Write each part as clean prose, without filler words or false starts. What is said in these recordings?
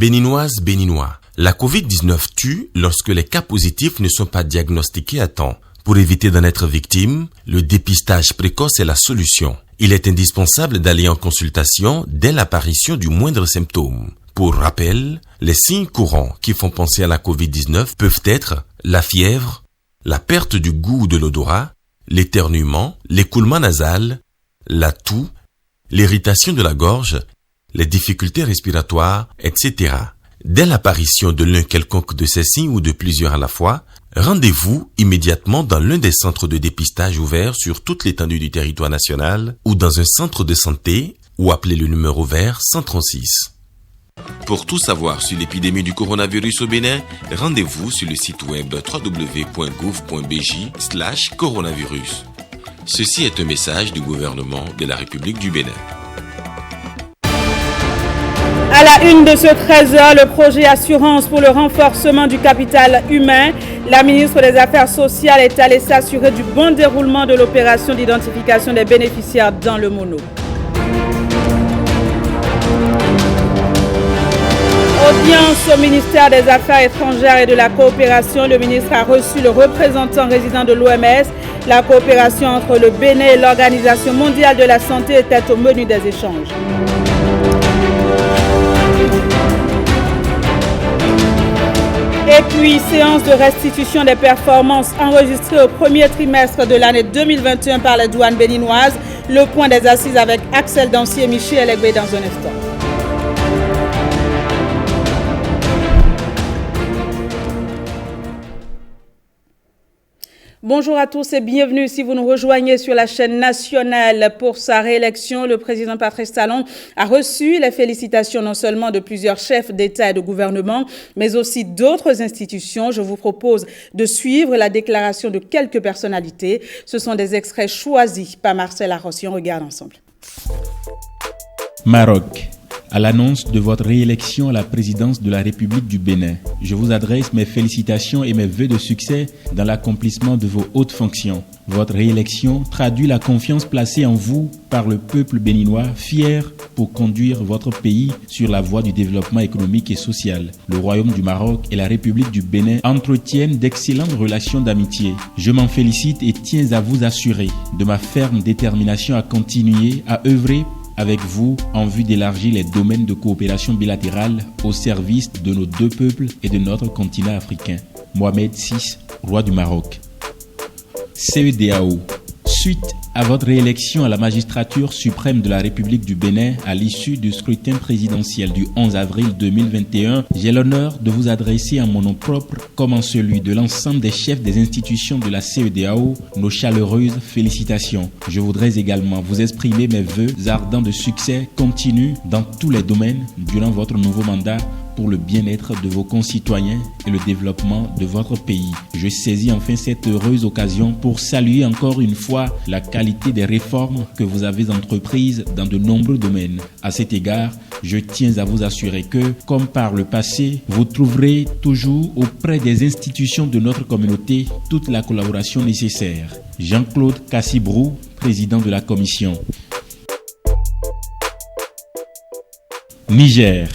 Béninoises, Béninois, la Covid-19 tue lorsque les cas positifs ne sont pas diagnostiqués à temps. Pour éviter d'en être victime, le dépistage précoce est la solution. Il est indispensable d'aller en consultation dès l'apparition du moindre symptôme. Pour rappel, les signes courants qui font penser à la Covid-19 peuvent être la fièvre, la perte du goût ou de l'odorat, l'éternuement, l'écoulement nasal, la toux, l'irritation de la gorge, les difficultés respiratoires, etc. Dès l'apparition de l'un quelconque de ces signes ou de plusieurs à la fois, rendez-vous immédiatement dans l'un des centres de dépistage ouverts sur toute l'étendue du territoire national ou dans un centre de santé ou appelez le numéro vert 136. Pour tout savoir sur l'épidémie du coronavirus au Bénin, rendez-vous sur le site web www.gouv.bj/coronavirus. Ceci est un message du gouvernement de la République du Bénin. À la une de ce 13h, le projet Assurance pour le renforcement du capital humain. La ministre des Affaires sociales est allée s'assurer du bon déroulement de l'opération d'identification des bénéficiaires dans le Mono. Audience au ministère des Affaires étrangères et de la coopération. Le ministre a reçu le représentant résident de l'OMS. La coopération entre le Bénin et l'Organisation mondiale de la santé était au menu des échanges. Et puis, séance de restitution des performances enregistrées au premier trimestre de l'année 2021 par les douanes béninoises. Le point des assises avec Axel Dancier et Michel Elegbe dans un instant. Bonjour à tous et bienvenue si vous nous rejoignez sur la chaîne nationale. Pour sa réélection, le président Patrice Talon a reçu les félicitations non seulement de plusieurs chefs d'État et de gouvernement, mais aussi d'autres institutions. Je vous propose de suivre la déclaration de quelques personnalités. Ce sont des extraits choisis par Marcel Arrossi. On regarde ensemble. Maroc. À l'annonce de votre réélection à la présidence de la République du Bénin, je vous adresse mes félicitations et mes vœux de succès dans l'accomplissement de vos hautes fonctions. Votre réélection traduit la confiance placée en vous par le peuple béninois, fier pour conduire votre pays sur la voie du développement économique et social. Le Royaume du Maroc et la République du Bénin entretiennent d'excellentes relations d'amitié. Je m'en félicite et tiens à vous assurer de ma ferme détermination à continuer à œuvrer avec vous en vue d'élargir les domaines de coopération bilatérale au service de nos deux peuples et de notre continent africain. Mohamed VI, roi du Maroc. CEDEAO. Suite à votre réélection à la magistrature suprême de la République du Bénin à l'issue du scrutin présidentiel du 11 avril 2021, j'ai l'honneur de vous adresser en mon nom propre, comme en celui de l'ensemble des chefs des institutions de la CEDEAO, nos chaleureuses félicitations. Je voudrais également vous exprimer mes vœux ardents de succès continu dans tous les domaines durant votre nouveau mandat pour le bien-être de vos concitoyens et le développement de votre pays. Je saisis enfin cette heureuse occasion pour saluer encore une fois la qualité des réformes que vous avez entreprises dans de nombreux domaines. À cet égard, je tiens à vous assurer que, comme par le passé, vous trouverez toujours auprès des institutions de notre communauté toute la collaboration nécessaire. Jean-Claude Cassibrou, président de la commission. Niger.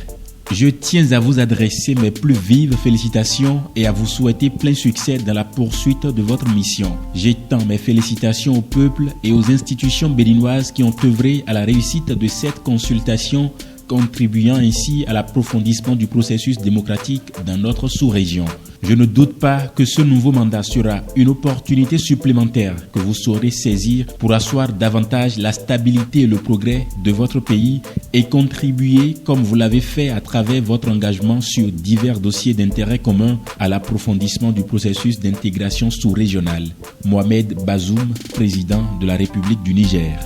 Je tiens à vous adresser mes plus vives félicitations et à vous souhaiter plein succès dans la poursuite de votre mission. J'étends mes félicitations au peuple et aux institutions béninoises qui ont œuvré à la réussite de cette consultation, contribuant ainsi à l'approfondissement du processus démocratique dans notre sous-région. Je ne doute pas que ce nouveau mandat sera une opportunité supplémentaire que vous saurez saisir pour asseoir davantage la stabilité et le progrès de votre pays et contribuer, comme vous l'avez fait à travers votre engagement sur divers dossiers d'intérêt commun, à l'approfondissement du processus d'intégration sous-régionale. Mohamed Bazoum, président de la République du Niger.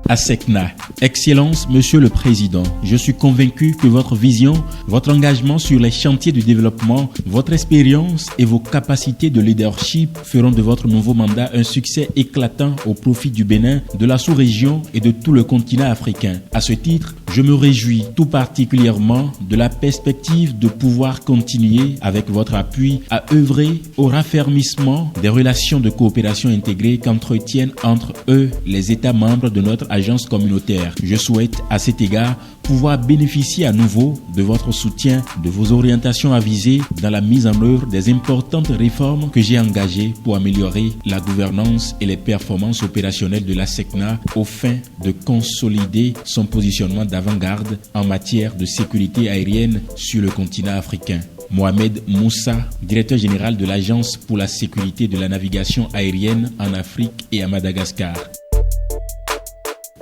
ASECNA. Excellence, Monsieur le Président, je suis convaincu que votre vision, votre engagement sur les chantiers du développement, votre expérience et vos capacités de leadership feront de votre nouveau mandat un succès éclatant au profit du Bénin, de la sous-région et de tout le continent africain. À ce titre, je me réjouis tout particulièrement de la perspective de pouvoir continuer, avec votre appui, à œuvrer au raffermissement des relations de coopération intégrée qu'entretiennent entre eux les États membres de notre agence communautaire. Je souhaite à cet égard pouvoir bénéficier à nouveau de votre soutien, de vos orientations avisées dans la mise en œuvre des importantes réformes que j'ai engagées pour améliorer la gouvernance et les performances opérationnelles de la SECNA aux fins de consolider son positionnement d'avant-garde en matière de sécurité aérienne sur le continent africain. Mohamed Moussa, directeur général de l'Agence pour la sécurité de la navigation aérienne en Afrique et à Madagascar.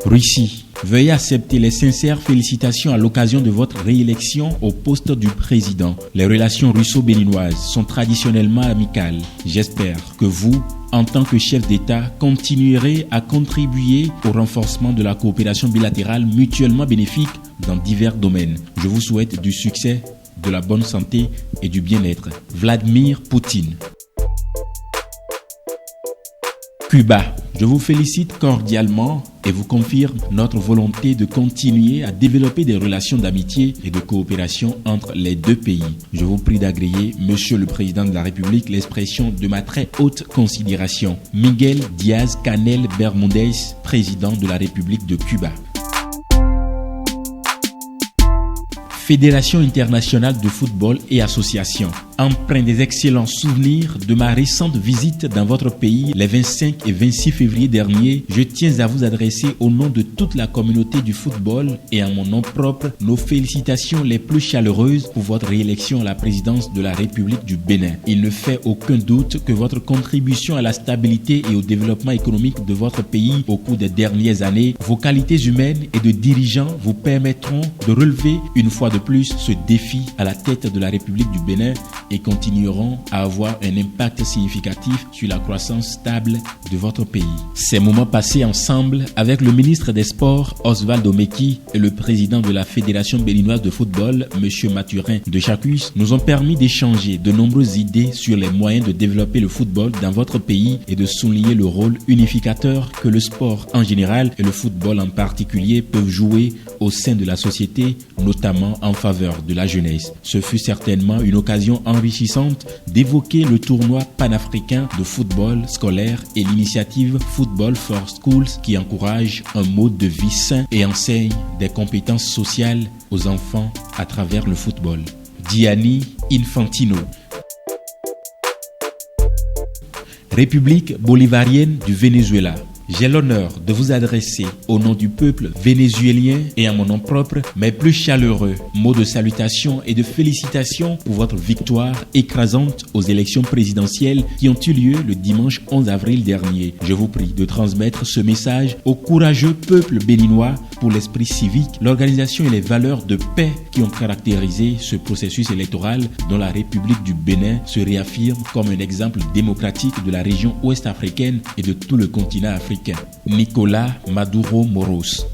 Russie, veuillez accepter les sincères félicitations à l'occasion de votre réélection au poste du président. Les relations russo-béninoises sont traditionnellement amicales. J'espère que vous, en tant que chef d'État, continuerez à contribuer au renforcement de la coopération bilatérale mutuellement bénéfique dans divers domaines. Je vous souhaite du succès, de la bonne santé et du bien-être. Vladimir Poutine. Cuba, je vous félicite cordialement et vous confirme notre volonté de continuer à développer des relations d'amitié et de coopération entre les deux pays. Je vous prie d'agréer, Monsieur le Président de la République, l'expression de ma très haute considération. Miguel Díaz-Canel Bermúdez, Président de la République de Cuba. Fédération internationale de football et association. Empreint des excellents souvenirs de ma récente visite dans votre pays les 25 et 26 février dernier, je tiens à vous adresser au nom de toute la communauté du football et en mon nom propre nos félicitations les plus chaleureuses pour votre réélection à la présidence de la République du Bénin. Il ne fait aucun doute que votre contribution à la stabilité et au développement économique de votre pays au cours des dernières années, vos qualités humaines et de dirigeants vous permettront de relever une fois de plus ce défi à la tête de la République du Bénin et continueront à avoir un impact significatif sur la croissance stable de votre pays. Ces moments passés ensemble avec le ministre des Sports Osvaldo Meki et le président de la Fédération béninoise de football M. Mathurin de Chacus nous ont permis d'échanger de nombreuses idées sur les moyens de développer le football dans votre pays et de souligner le rôle unificateur que le sport en général et le football en particulier peuvent jouer au sein de la société, notamment en faveur de la jeunesse. Ce fut certainement une occasion enrichissante d'évoquer le tournoi panafricain de football scolaire et l'initiative Football for Schools qui encourage un mode de vie sain et enseigne des compétences sociales aux enfants à travers le football. Gianni Infantino. République bolivarienne du Venezuela. J'ai l'honneur de vous adresser au nom du peuple vénézuélien et à mon nom propre mes plus chaleureux mots de salutation et de félicitations pour votre victoire écrasante aux élections présidentielles qui ont eu lieu le dimanche 11 avril dernier. Je vous prie de transmettre ce message au courageux peuple béninois pour l'esprit civique, l'organisation et les valeurs de paix qui ont caractérisé ce processus électoral dont la République du Bénin se réaffirme comme un exemple démocratique de la région ouest-africaine et de tout le continent africain. Nicolas Maduro Moros.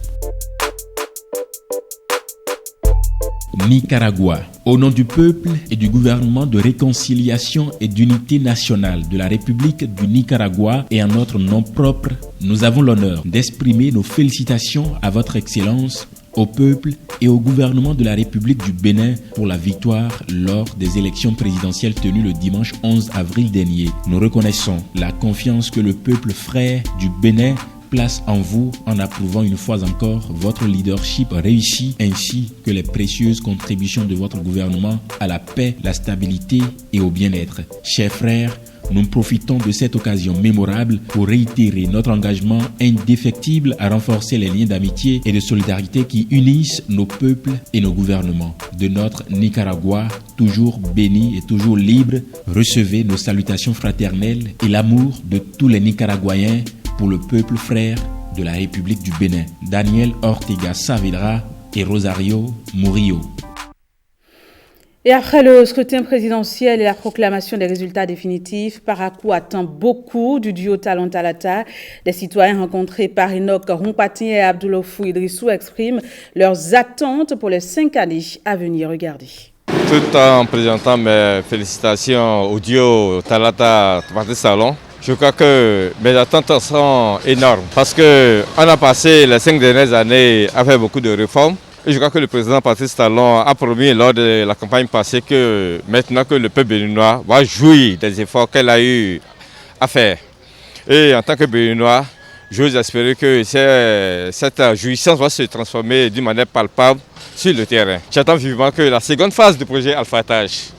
Nicaragua. Au nom du peuple et du gouvernement de réconciliation et d'unité nationale de la République du Nicaragua et en notre nom propre, nous avons l'honneur d'exprimer nos félicitations à votre Excellence, au peuple et au gouvernement de la République du Bénin pour la victoire lors des élections présidentielles tenues le dimanche 11 avril dernier. Nous reconnaissons la confiance que le peuple frère du Bénin place en vous en approuvant une fois encore votre leadership réussi ainsi que les précieuses contributions de votre gouvernement à la paix, la stabilité et au bien-être. Chers frères, nous profitons de cette occasion mémorable pour réitérer notre engagement indéfectible à renforcer les liens d'amitié et de solidarité qui unissent nos peuples et nos gouvernements. De notre Nicaragua, toujours béni et toujours libre, recevez nos salutations fraternelles et l'amour de tous les Nicaraguayens pour le peuple frère de la République du Bénin. Daniel Ortega Saavedra et Rosario Murillo. Et après le scrutin présidentiel et la proclamation des résultats définitifs, Parakou attend beaucoup du duo Talon Talata. Les citoyens rencontrés par Enoch Rompati et Abdoulofou Idrissou expriment leurs attentes pour les 5 années à venir. Regardez. Tout en présentant mes félicitations au duo Talata Talon, je crois que mes attentes sont énormes parce qu'on a passé les 5 dernières années à faire beaucoup de réformes. Et je crois que le président Patrice Talon a promis lors de la campagne passée que maintenant que le peuple béninois va jouir des efforts qu'elle a eu à faire. Et en tant que béninois, J'ose espérer que cette jouissance va se transformer d'une manière palpable sur le terrain. J'attends vivement que la seconde phase du projet Alphatage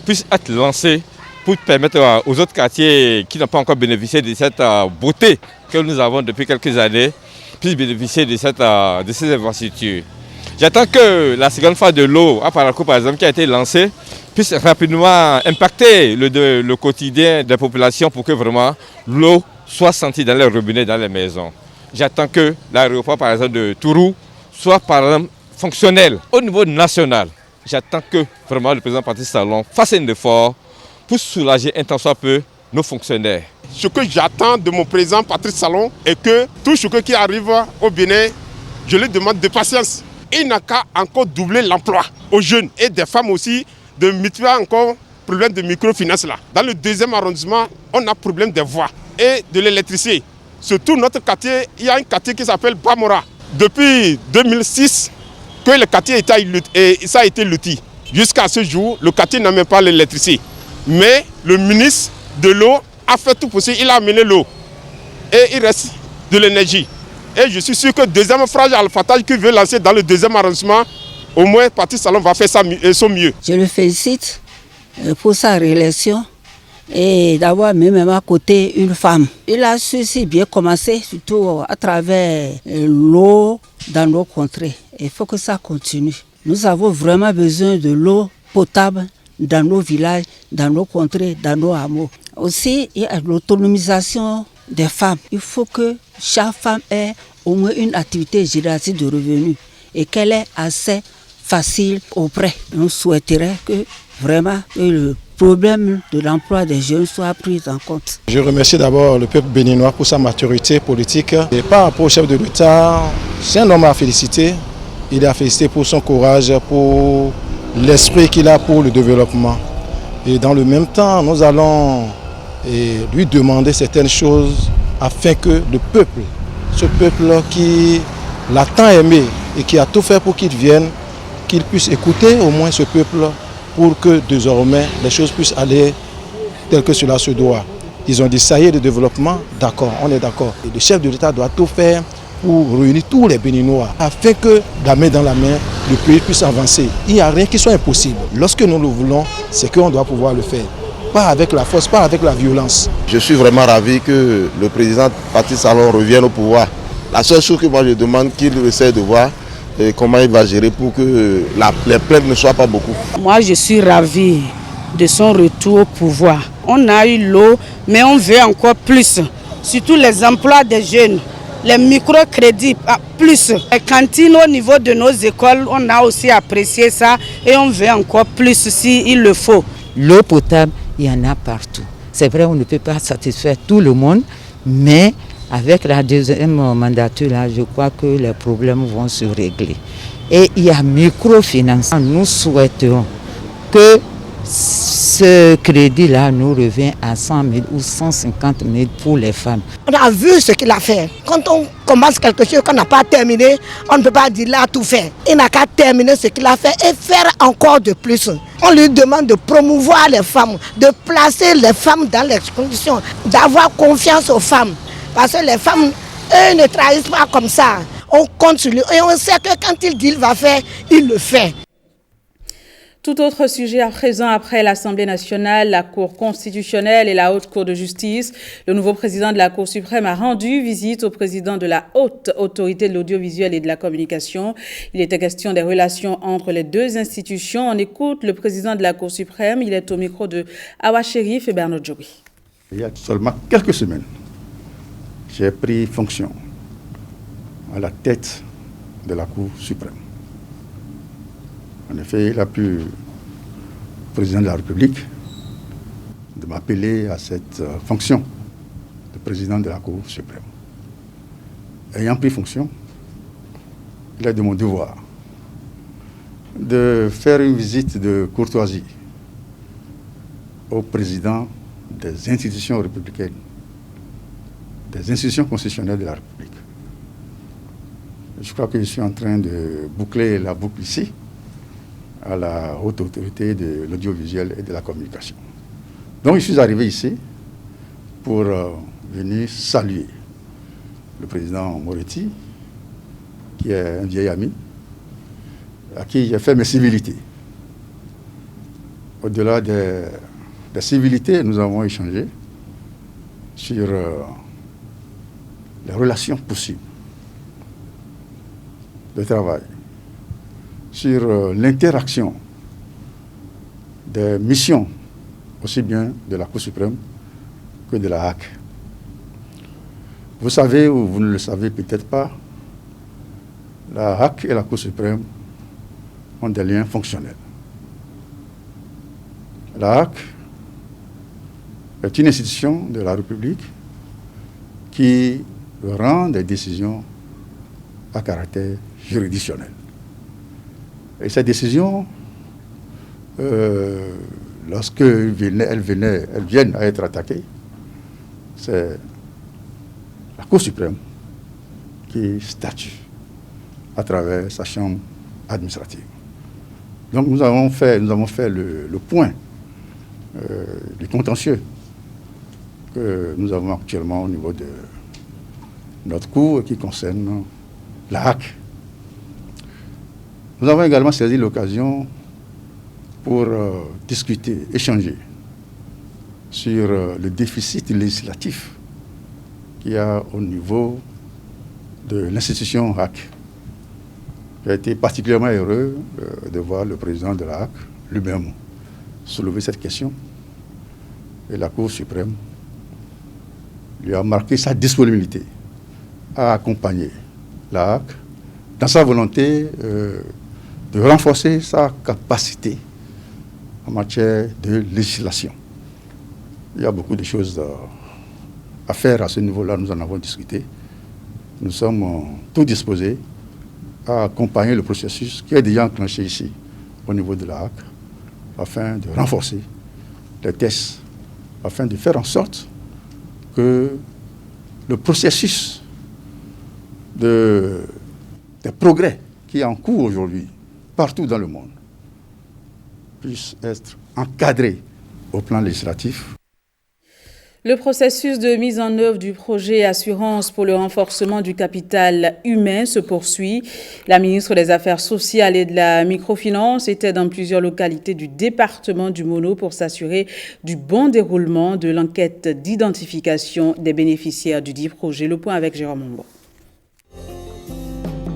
puisse être lancée pour permettre aux autres quartiers qui n'ont pas encore bénéficié de cette beauté que nous avons depuis quelques années, puissent bénéficier de ces infrastructures. J'attends que la seconde phase de l'eau à Parakou, par exemple, qui a été lancée, puisse rapidement impacter le quotidien des populations pour que vraiment l'eau soit sentie dans les robinets, dans les maisons. J'attends que l'aéroport, par exemple, de Tourou soit, par exemple, fonctionnel au niveau national. J'attends que vraiment le président Patrice Talon fasse un effort pour soulager un tant soit peu nos fonctionnaires. Ce que j'attends de mon président Patrice Talon est que tout ce qui arrive au Bénin, je lui demande de patience. Il n'a qu'à encore doubler l'emploi aux jeunes et des femmes aussi, de multiplier encore problème de microfinance là. Dans le 2e arrondissement, on a problème des voies et de l'électricité. Surtout notre quartier, il y a un quartier qui s'appelle Bamora. Depuis 2006, que le quartier a été loti. Jusqu'à ce jour, le quartier n'a même pas l'électricité. Mais le ministre de l'eau a fait tout possible, il a amené l'eau. Et il reste de l'énergie. Et je suis sûr que le deuxième phase Alphatage qu'il veut lancer dans le 2e arrondissement, au moins Patrice Talon va faire son mieux. Je le félicite pour sa réélection et d'avoir même à côté une femme. Il a su si bien commencer, surtout à travers l'eau dans nos contrées. Il faut que ça continue. Nous avons vraiment besoin de l'eau potable dans nos villages, dans nos contrées, dans nos hameaux. Aussi, il y a l'autonomisation des femmes. Il faut que chaque femme ait au moins une activité génératrice de revenus et qu'elle est assez facile auprès. On souhaiterait que vraiment le problème de l'emploi des jeunes soit pris en compte. Je remercie d'abord le peuple béninois pour sa maturité politique. Et par rapport au chef de l'État, c'est un homme à féliciter. Il est à féliciter pour son courage, pour l'esprit qu'il a pour le développement. Et dans le même temps, nous allons lui demander certaines choses afin que le peuple, ce peuple qui l'a tant aimé et qui a tout fait pour qu'il vienne, qu'il puisse écouter au moins ce peuple pour que désormais les choses puissent aller tel que cela se doit. Ils ont dit ça y est, le développement, d'accord, on est d'accord. Et le chef de l'État doit tout faire pour réunir tous les Béninois afin que, la main dans la main, le pays puisse avancer. Il n'y a rien qui soit impossible. Lorsque nous le voulons, c'est qu'on doit pouvoir le faire. Pas avec la force, pas avec la violence. Je suis vraiment ravi que le président Patrice Talon revienne au pouvoir. La seule chose que moi je demande qu'il essaie de voir comment il va gérer pour que les plaintes ne soient pas beaucoup. Moi je suis ravi de son retour au pouvoir. On a eu l'eau, mais on veut encore plus. Surtout les emplois des jeunes, les microcrédits, plus. Les cantines au niveau de nos écoles, on a aussi apprécié ça et on veut encore plus s'il le faut. L'eau potable, il y en a partout. C'est vrai, on ne peut pas satisfaire tout le monde, mais avec la deuxième mandature, là, je crois que les problèmes vont se régler. Et il y a microfinance. Nous souhaitons que ce crédit-là nous revient à 100 000 ou 150 000 pour les femmes. On a vu ce qu'il a fait. Quand on commence quelque chose qu'on n'a pas terminé, on ne peut pas dire qu'il a tout fait. Il n'a qu'à terminer ce qu'il a fait et faire encore de plus. On lui demande de promouvoir les femmes, de placer les femmes dans les conditions, d'avoir confiance aux femmes. Parce que les femmes, eux, ne trahissent pas comme ça. On compte sur lui et on sait que quand il dit qu'il va faire, il le fait. Tout autre sujet à présent, après l'Assemblée nationale, la Cour constitutionnelle et la Haute Cour de justice, le nouveau président de la Cour suprême a rendu visite au président de la Haute Autorité de l'audiovisuel et de la communication. Il était question des relations entre les deux institutions. On écoute le président de la Cour suprême. Il est au micro de Awa Chérif et Bernard Djouri. Il y a seulement quelques semaines, j'ai pris fonction à la tête de la Cour suprême. En effet, il a pu, le président de la République, de m'appeler à cette fonction de président de la Cour suprême. Ayant pris fonction, il est de mon devoir de faire une visite de courtoisie au président des institutions républicaines, des institutions constitutionnelles de la République. Je crois que je suis en train de boucler la boucle ici, à la Haute Autorité de l'audiovisuel et de la communication. Donc je suis arrivé ici pour venir saluer le président Moretti, qui est un vieil ami, à qui j'ai fait mes civilités. Au-delà des civilités, nous avons échangé sur les relations possibles de travail, sur l'interaction des missions, aussi bien de la Cour suprême que de la HAC. Vous savez, ou vous ne le savez peut-être pas, la HAC et la Cour suprême ont des liens fonctionnels. La HAC est une institution de la République qui rend des décisions à caractère juridictionnel. Et ces décisions, lorsqu'elles viennent à être attaquées, c'est la Cour suprême qui statue à travers sa chambre administrative. Donc nous avons fait le point du contentieux que nous avons actuellement au niveau de notre cour qui concerne la HAC. Nous avons également saisi l'occasion pour discuter, échanger sur le déficit législatif qu'il y a au niveau de l'institution HAC. J'ai été particulièrement heureux de voir le président de la HAC lui-même soulever cette question. Et la Cour suprême lui a marqué sa disponibilité à accompagner la HAC dans sa volonté de renforcer sa capacité en matière de législation. Il y a beaucoup de choses à faire à ce niveau-là, nous en avons discuté. Nous sommes tous disposés à accompagner le processus qui est déjà enclenché ici, au niveau de la HAC, afin de renforcer les tests, afin de faire en sorte que le processus des progrès qui est en cours aujourd'hui, partout dans le monde, puisse être encadré au plan législatif. Le processus de mise en œuvre du projet Assurance pour le renforcement du capital humain se poursuit. La ministre des Affaires sociales et de la microfinance était dans plusieurs localités du département du Mono pour s'assurer du bon déroulement de l'enquête d'identification des bénéficiaires du dit projet. Le point avec Jérôme Mombo.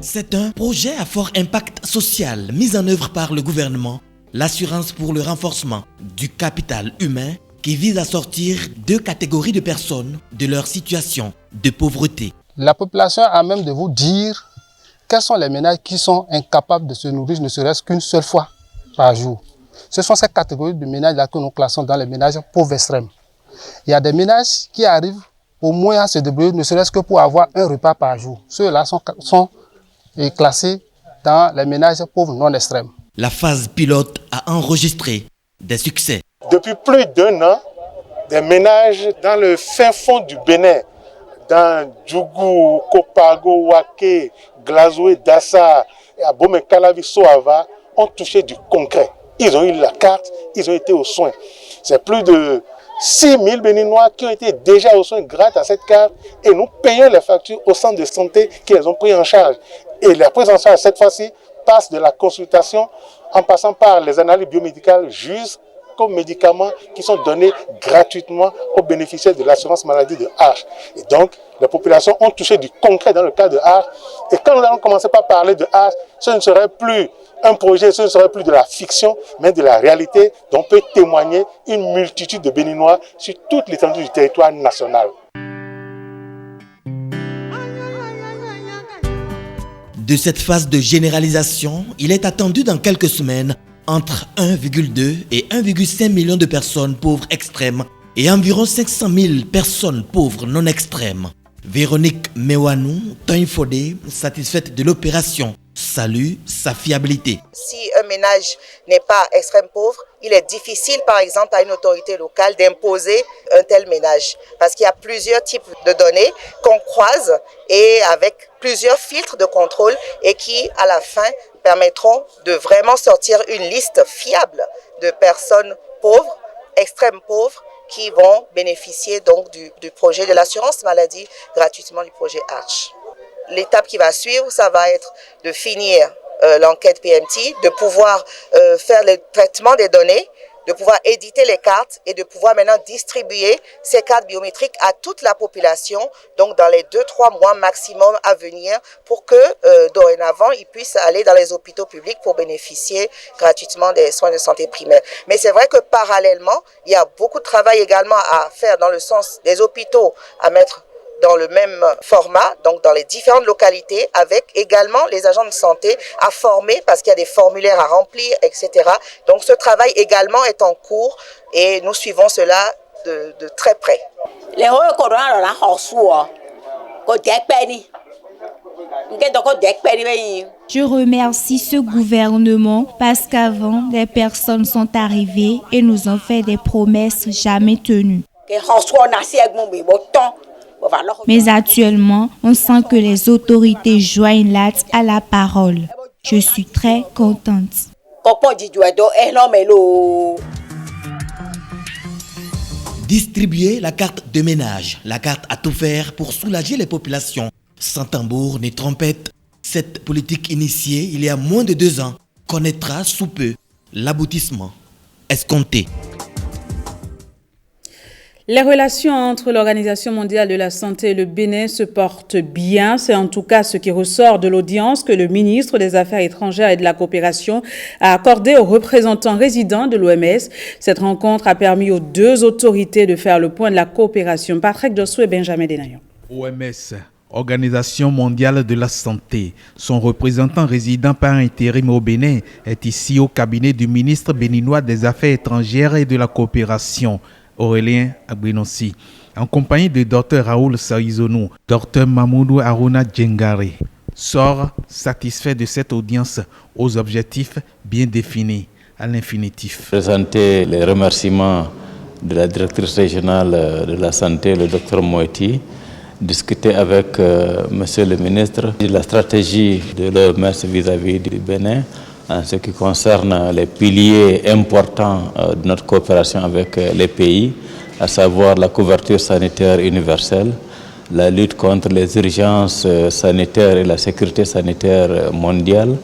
C'est un projet à fort impact social mis en œuvre par le gouvernement, l'assurance pour le renforcement du capital humain, qui vise à sortir 2 catégories de personnes de leur situation de pauvreté. La population a même de vous dire quels sont les ménages qui sont incapables de se nourrir ne serait-ce qu'une seule fois par jour. Ce sont ces catégories de ménages-là que nous classons dans les ménages pauvres extrêmes. Il y a des ménages qui arrivent au moins à se débrouiller ne serait-ce que pour avoir un repas par jour. Ceux-là sont classés dans les ménages pauvres non extrêmes. La phase pilote a enregistré des succès. Depuis plus d'1 an, des ménages dans le fin fond du Bénin, dans Djougou, Kopago, Wake, Glazoué, Dassa, Abomey, Calavi, Soava, ont touché du concret. Ils ont eu la carte, ils ont été aux soins. C'est plus de 6 000 Béninois qui ont été déjà aux soins grâce à cette carte et nous payons les factures au centre de santé qui les ont pris en charge. Et la prise en charge cette fois-ci passe de la consultation en passant par les analyses biomédicales jusqu'aux médicaments qui sont donnés gratuitement aux bénéficiaires de l'assurance maladie de Arche. Et donc, les populations ont touché du concret dans le cas de Arche. Et quand nous allons commencer par parler de Arche, ce ne serait plus un projet, ce ne serait plus de la fiction, mais de la réalité dont peut témoigner une multitude de Béninois sur toute l'étendue du territoire national. De cette phase de généralisation, il est attendu dans quelques semaines entre 1,2 et 1,5 million de personnes pauvres extrêmes et environ 500 000 personnes pauvres non extrêmes. Véronique Mewanou, Toinfodé, satisfaite de l'opération, salue sa fiabilité. Si un ménage n'est pas extrême pauvre, il est difficile par exemple à une autorité locale d'imposer un tel ménage parce qu'il y a plusieurs types de données qu'on croise et avec plusieurs filtres de contrôle et qui à la fin permettront de vraiment sortir une liste fiable de personnes pauvres, extrêmes pauvres, qui vont bénéficier donc du projet de l'assurance maladie gratuitement du projet ARCH. L'étape qui va suivre, ça va être de finir l'enquête PMT, de pouvoir faire le traitement des données, de pouvoir éditer les cartes et de pouvoir maintenant distribuer ces cartes biométriques à toute la population, donc dans les 2-3 mois maximum à venir, pour que dorénavant, ils puissent aller dans les hôpitaux publics pour bénéficier gratuitement des soins de santé primaires. Mais c'est vrai que parallèlement, il y a beaucoup de travail également à faire dans le sens des hôpitaux, à mettre dans le même format, donc dans les différentes localités, avec également les agents de santé à former parce qu'il y a des formulaires à remplir, etc. Donc ce travail également est en cours et nous suivons cela de très près. Je remercie ce gouvernement parce qu'avant, des personnes sont arrivées et nous ont fait des promesses jamais tenues. Mais actuellement, on sent que les autorités joignent là à la parole. Je suis très contente. Distribuer la carte de ménage, la carte à tout faire pour soulager les populations. Sans tambour ni trompette, cette politique initiée il y a moins de 2 ans connaîtra sous peu l'aboutissement escompté. Les relations entre l'Organisation mondiale de la santé et le Bénin se portent bien. C'est en tout cas ce qui ressort de l'audience que le ministre des Affaires étrangères et de la coopération a accordée aux représentants résidents de l'OMS. Cette rencontre a permis aux 2 autorités de faire le point de la coopération. Patrick Dossou et Benjamin Denayon. OMS, Organisation mondiale de la santé. Son représentant résident par intérim au Bénin est ici au cabinet du ministre béninois des Affaires étrangères et de la coopération, Aurélien Agbenossi, en compagnie de Dr Raoul Saizonou, Dr Mamoudou Aruna Djengare, sort satisfait de cette audience aux objectifs bien définis à l'infinitif. Présenter les remerciements de la directrice régionale de la santé, le Dr Moeti, discuter avec monsieur le ministre de la stratégie de l'OMS vis-à-vis du Bénin, en ce qui concerne les piliers importants de notre coopération avec les pays, à savoir la couverture sanitaire universelle, la lutte contre les urgences sanitaires et la sécurité sanitaire mondiale,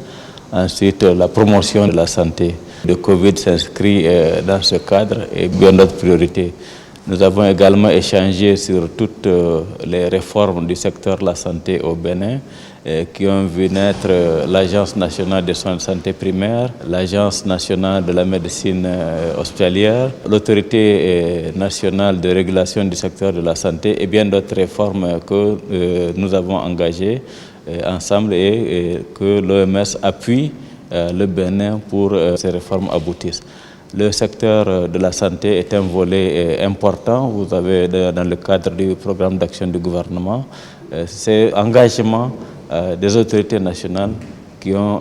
ensuite la promotion de la santé. Le Covid s'inscrit dans ce cadre et bien d'autres priorités. Nous avons également échangé sur toutes les réformes du secteur de la santé au Bénin, qui ont vu naître l'Agence nationale des soins de santé primaire, l'Agence nationale de la médecine hospitalière, l'Autorité nationale de régulation du secteur de la santé et bien d'autres réformes que nous avons engagées ensemble et que l'OMS appuie le Bénin pour que ces réformes aboutissent. Le secteur de la santé est un volet important. Vous avez dans le cadre du programme d'action du gouvernement, c'est engagement des autorités nationales qui ont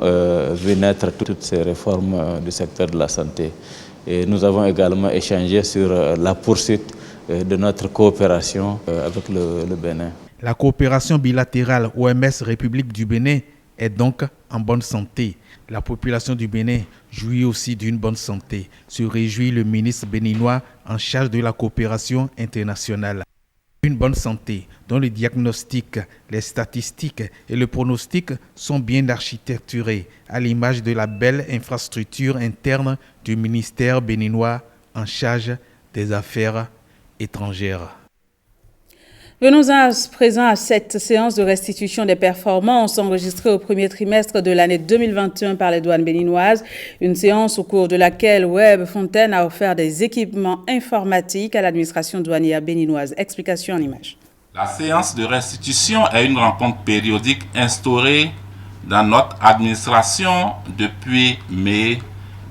vu naître toutes ces réformes du secteur de la santé. Et nous avons également échangé sur la poursuite de notre coopération avec le Bénin. La coopération bilatérale OMS République du Bénin est donc en bonne santé. La population du Bénin jouit aussi d'une bonne santé, se réjouit le ministre béninois en charge de la coopération internationale. Une bonne santé dont le diagnostic, les statistiques et le pronostic sont bien architecturés à l'image de la belle infrastructure interne du ministère béninois en charge des affaires étrangères. Venons à présent à cette séance de restitution des performances enregistrées au premier trimestre de l'année 2021 par les douanes béninoises. Une séance au cours de laquelle Web Fontaine a offert des équipements informatiques à l'administration douanière béninoise. Explication en images. La séance de restitution est une rencontre périodique instaurée dans notre administration depuis mai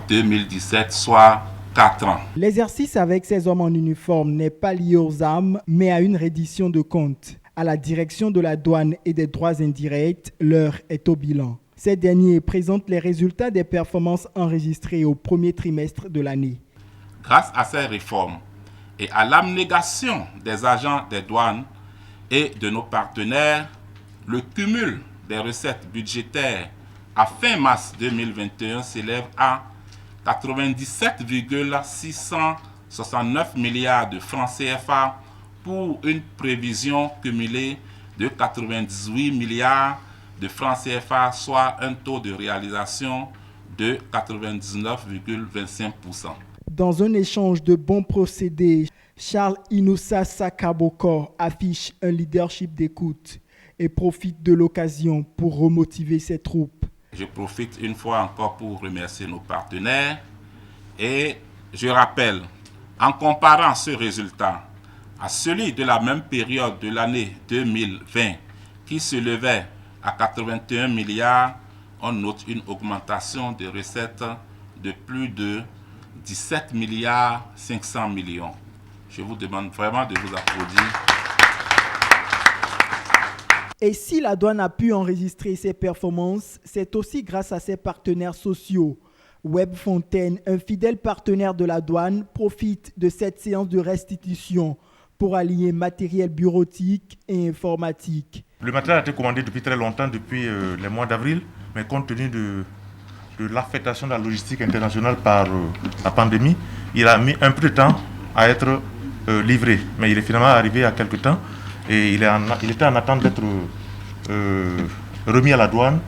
2017, soit 4 ans. L'exercice avec ces hommes en uniforme n'est pas lié aux armes, mais à une reddition de comptes. À la direction de la douane et des droits indirects, l'heure est au bilan. Ces derniers présentent les résultats des performances enregistrées au premier trimestre de l'année. Grâce à ces réformes et à l'abnégation des agents des douanes et de nos partenaires, le cumul des recettes budgétaires à fin mars 2021 s'élève à 97,6 69 milliards de francs CFA pour une prévision cumulée de 98 milliards de francs CFA, soit un taux de réalisation de 99,25%. Dans un échange de bons procédés, Charles Inoussa Sakaboko affiche un leadership d'écoute et profite de l'occasion pour remotiver ses troupes. Je profite une fois encore pour remercier nos partenaires et je rappelle, en comparant ce résultat à celui de la même période de l'année 2020 qui s'élevait à 81 milliards, on note une augmentation des recettes de plus de 17 milliards 500 millions. Je vous demande vraiment de vous applaudir. Et si la douane a pu enregistrer ses performances, c'est aussi grâce à ses partenaires sociaux. Webfontaine, un fidèle partenaire de la douane, profite de cette séance de restitution pour allier matériel bureautique et informatique. Le matériel a été commandé depuis très longtemps, depuis les mois d'avril, mais compte tenu de l'affectation de la logistique internationale par la pandémie, il a mis un peu de temps à être livré. Mais il est finalement arrivé il y a quelques temps et il était en attente d'être remis à la douane.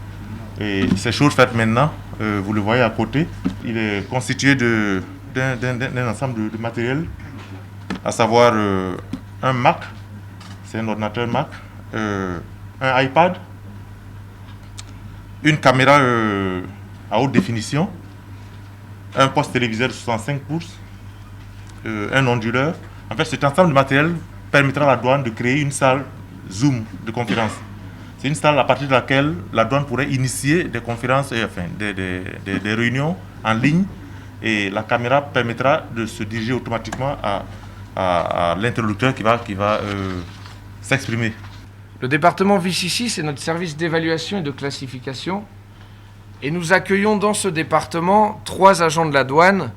Et c'est chose faite maintenant, vous le voyez à côté. Il est constitué d'un ensemble de matériel, à savoir un Mac, c'est un ordinateur Mac, un iPad, une caméra à haute définition, un poste téléviseur de 65 pouces, un onduleur. En fait, cet ensemble de matériel permettra à la douane de créer une salle Zoom de conférence. C'est une salle à partir de laquelle la douane pourrait initier des conférences, des réunions en ligne, et la caméra permettra de se diriger automatiquement à l'interlocuteur qui va s'exprimer. Le département Vichy, c'est notre service d'évaluation et de classification. Et nous accueillons dans ce département 3 agents de la douane,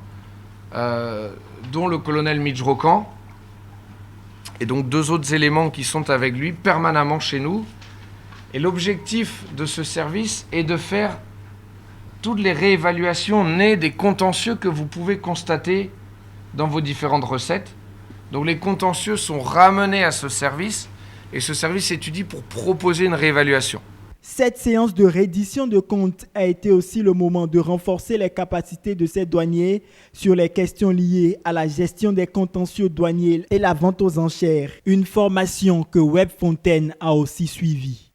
dont le colonel Midjrokan, et donc 2 autres éléments qui sont avec lui permanemment chez nous. Et l'objectif de ce service est de faire toutes les réévaluations nées des contentieux que vous pouvez constater dans vos différentes recettes. Donc les contentieux sont ramenés à ce service et ce service étudie pour proposer une réévaluation. Cette séance de reddition de comptes a été aussi le moment de renforcer les capacités de ces douaniers sur les questions liées à la gestion des contentieux douaniers et la vente aux enchères. Une formation que Webfontaine a aussi suivie.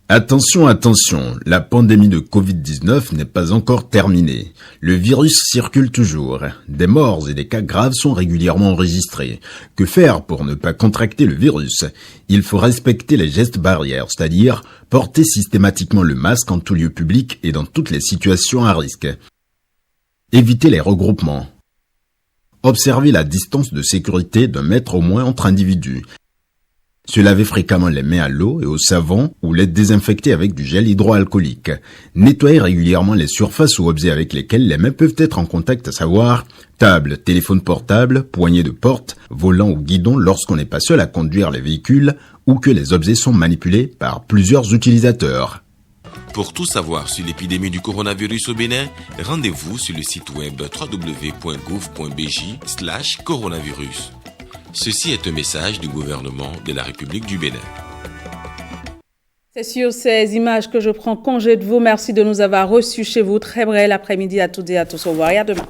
Attention, attention, la pandémie de Covid-19 n'est pas encore terminée. Le virus circule toujours. Des morts et des cas graves sont régulièrement enregistrés. Que faire pour ne pas contracter le virus? Il faut respecter les gestes barrières, c'est-à-dire porter systématiquement le masque en tout lieu public et dans toutes les situations à risque. Éviter les regroupements. Observer la distance de sécurité d'1 mètre au moins entre individus. Se laver fréquemment les mains à l'eau et au savon ou les désinfecter avec du gel hydroalcoolique. Nettoyer régulièrement les surfaces ou objets avec lesquels les mains peuvent être en contact, à savoir table, téléphone portable, poignée de porte, volant ou guidon lorsqu'on n'est pas seul à conduire les véhicules ou que les objets sont manipulés par plusieurs utilisateurs. Pour tout savoir sur l'épidémie du coronavirus au Bénin, rendez-vous sur le site web www.gouv.bj/coronavirus. Ceci est un message du gouvernement de la République du Bénin. C'est sur ces images que je prends congé de vous. Merci de nous avoir reçus chez vous. Très bel après-midi à toutes et à tous. Au revoir et à demain.